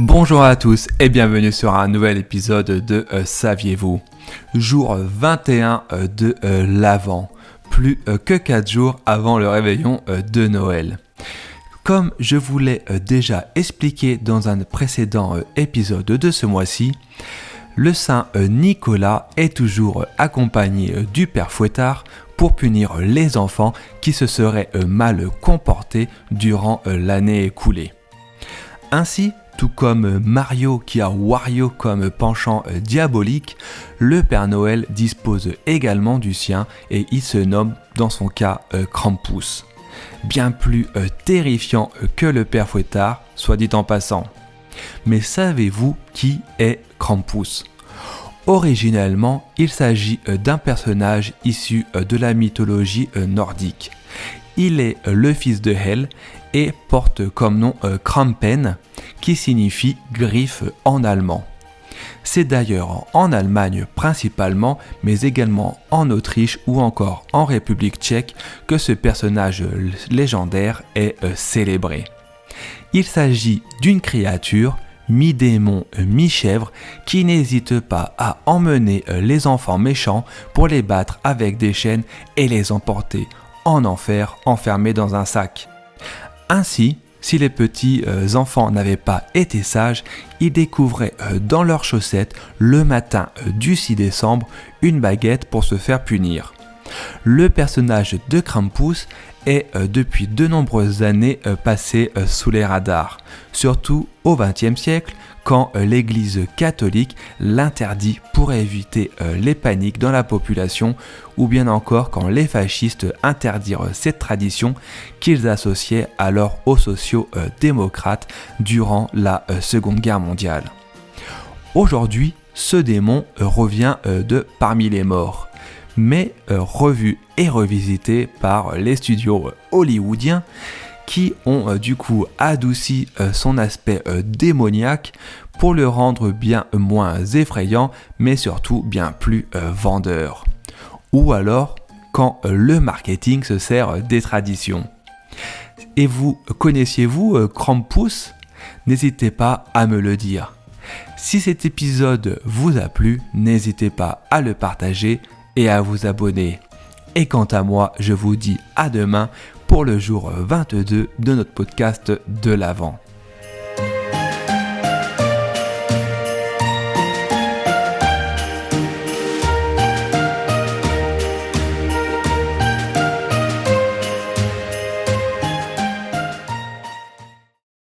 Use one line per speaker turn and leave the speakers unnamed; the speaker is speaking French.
Bonjour à tous et bienvenue sur un nouvel épisode de Saviez-vous ? Jour 21 de l'Avent, plus que 4 jours avant le réveillon de Noël. Comme je vous l'ai déjà expliqué dans un précédent épisode de ce mois-ci, le Saint Nicolas est toujours accompagné du Père Fouettard pour punir les enfants qui se seraient mal comportés durant l'année écoulée. Ainsi, tout comme Mario qui a Wario comme penchant diabolique, le Père Noël dispose également du sien et il se nomme dans son cas Krampus. Bien plus terrifiant que le Père Fouettard, soit dit en passant. Mais savez-vous qui est Krampus ? Originellement, il s'agit d'un personnage issu de la mythologie nordique. Il est le fils de Hel et porte comme nom Krampen, qui signifie griffe en allemand. C'est d'ailleurs en Allemagne principalement, mais également en Autriche ou encore en République tchèque que ce personnage légendaire est célébré. Il s'agit d'une créature mi-démon, mi-chèvre, qui n'hésite pas à emmener les enfants méchants pour les battre avec des chaînes et les emporter en enfer enfermés dans un sac. Ainsi, si les petits enfants n'avaient pas été sages, ils découvraient dans leurs chaussettes le matin du 6 décembre une baguette pour se faire punir. Le personnage de Krampus est depuis de nombreuses années passé sous les radars, surtout au XXe siècle quand l'Église catholique l'interdit pour éviter les paniques dans la population ou bien encore quand les fascistes interdirent cette tradition qu'ils associaient alors aux sociaux-démocrates durant la Seconde Guerre mondiale. Aujourd'hui, ce démon revient de parmi les morts, mais revu et revisité par les studios hollywoodiens qui ont du coup adouci son aspect démoniaque pour le rendre bien moins effrayant, mais surtout bien plus vendeur. Ou alors quand le marketing se sert des traditions. Et vous, connaissiez-vous Krampus ? N'hésitez pas à me le dire. Si cet épisode vous a plu, n'hésitez pas à le partager et à vous abonner. Et quant à moi, je vous dis à demain pour le jour 22 de notre podcast de l'Avent.